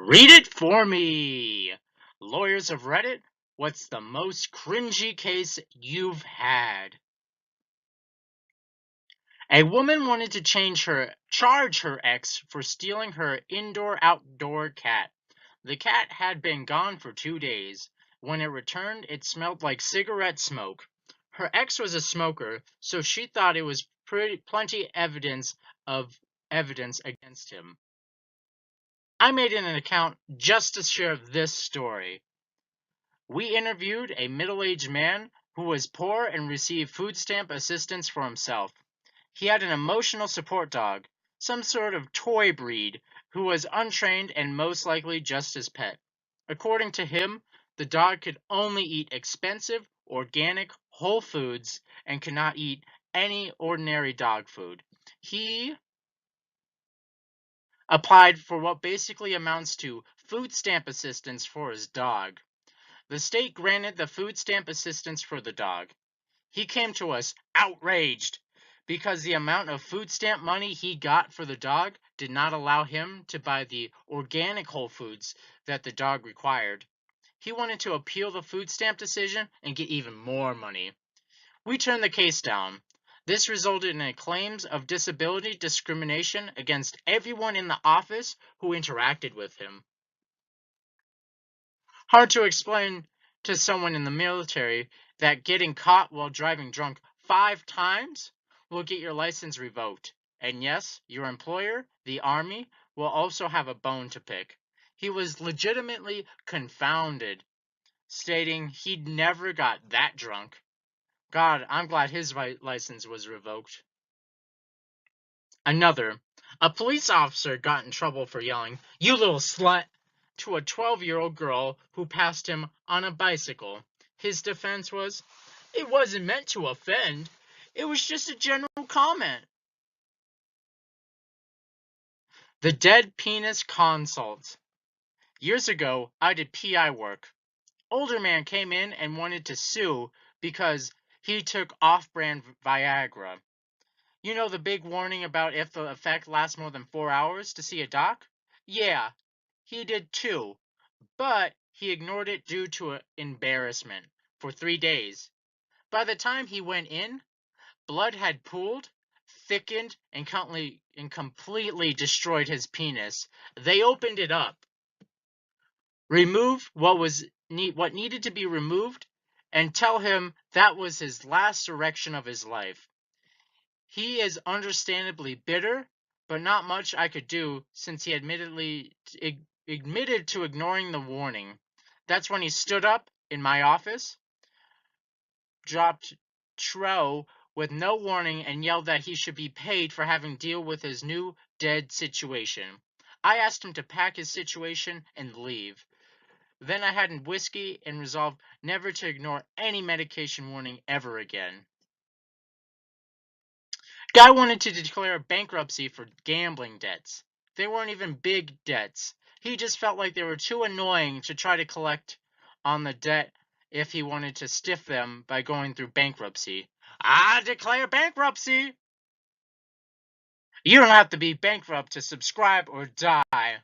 Read it for me! Lawyers of Reddit, what's the most cringy case you've had? A woman wanted to charge her ex for stealing her indoor-outdoor cat. The cat had been gone for 2 days. When it returned, it smelled like cigarette smoke. Her ex was a smoker, so she thought it was plenty evidence against him. I made an account just to share this story. We interviewed a middle-aged man who was poor and received food stamp assistance for himself. He had an emotional support dog, some sort of toy breed, who was untrained and most likely just his pet. According to him, the dog could only eat expensive, organic, whole foods and could not eat any ordinary dog food. He applied for what basically amounts to food stamp assistance for his dog. The state granted the food stamp assistance for the dog. He came to us outraged because the amount of food stamp money he got for the dog did not allow him to buy the organic whole foods that the dog required. He wanted to appeal the food stamp decision and get even more money. We turned the case down. This resulted in claims of disability discrimination against everyone in the office who interacted with him. Hard to explain to someone in the military that getting caught while driving drunk 5 times will get your license revoked. And yes, your employer, the Army, will also have a bone to pick. He was legitimately confounded, stating he'd never got that drunk. God, I'm glad his license was revoked. A police officer got in trouble for yelling, "You little slut," to a 12-year-old girl who passed him on a bicycle. His defense was, "It wasn't meant to offend. It was just a general comment." The dead penis consult. Years ago, I did PI work. Older man came in and wanted to sue because he took off-brand Viagra. You know the big warning about if the effect lasts more than 4 hours to see a doc? Yeah, he did too, but he ignored it due to embarrassment for 3 days. By the time he went in, blood had pooled, thickened, and completely destroyed his penis. They opened it up, remove what needed to be removed, and tell him that was his last erection of his life. He is understandably bitter, but not much I could do since he admitted to ignoring the warning. That's when he stood up in my office, dropped Tro with no warning, and yelled that he should be paid for having to deal with his new dead situation. I asked him to pack his situation and leave. Then I had whiskey and resolved never to ignore any medication warning ever again. Guy wanted to declare bankruptcy for gambling debts. They weren't even big debts. He just felt like they were too annoying to try to collect on the debt if he wanted to stiff them by going through bankruptcy. I declare bankruptcy! You don't have to be bankrupt to subscribe or die.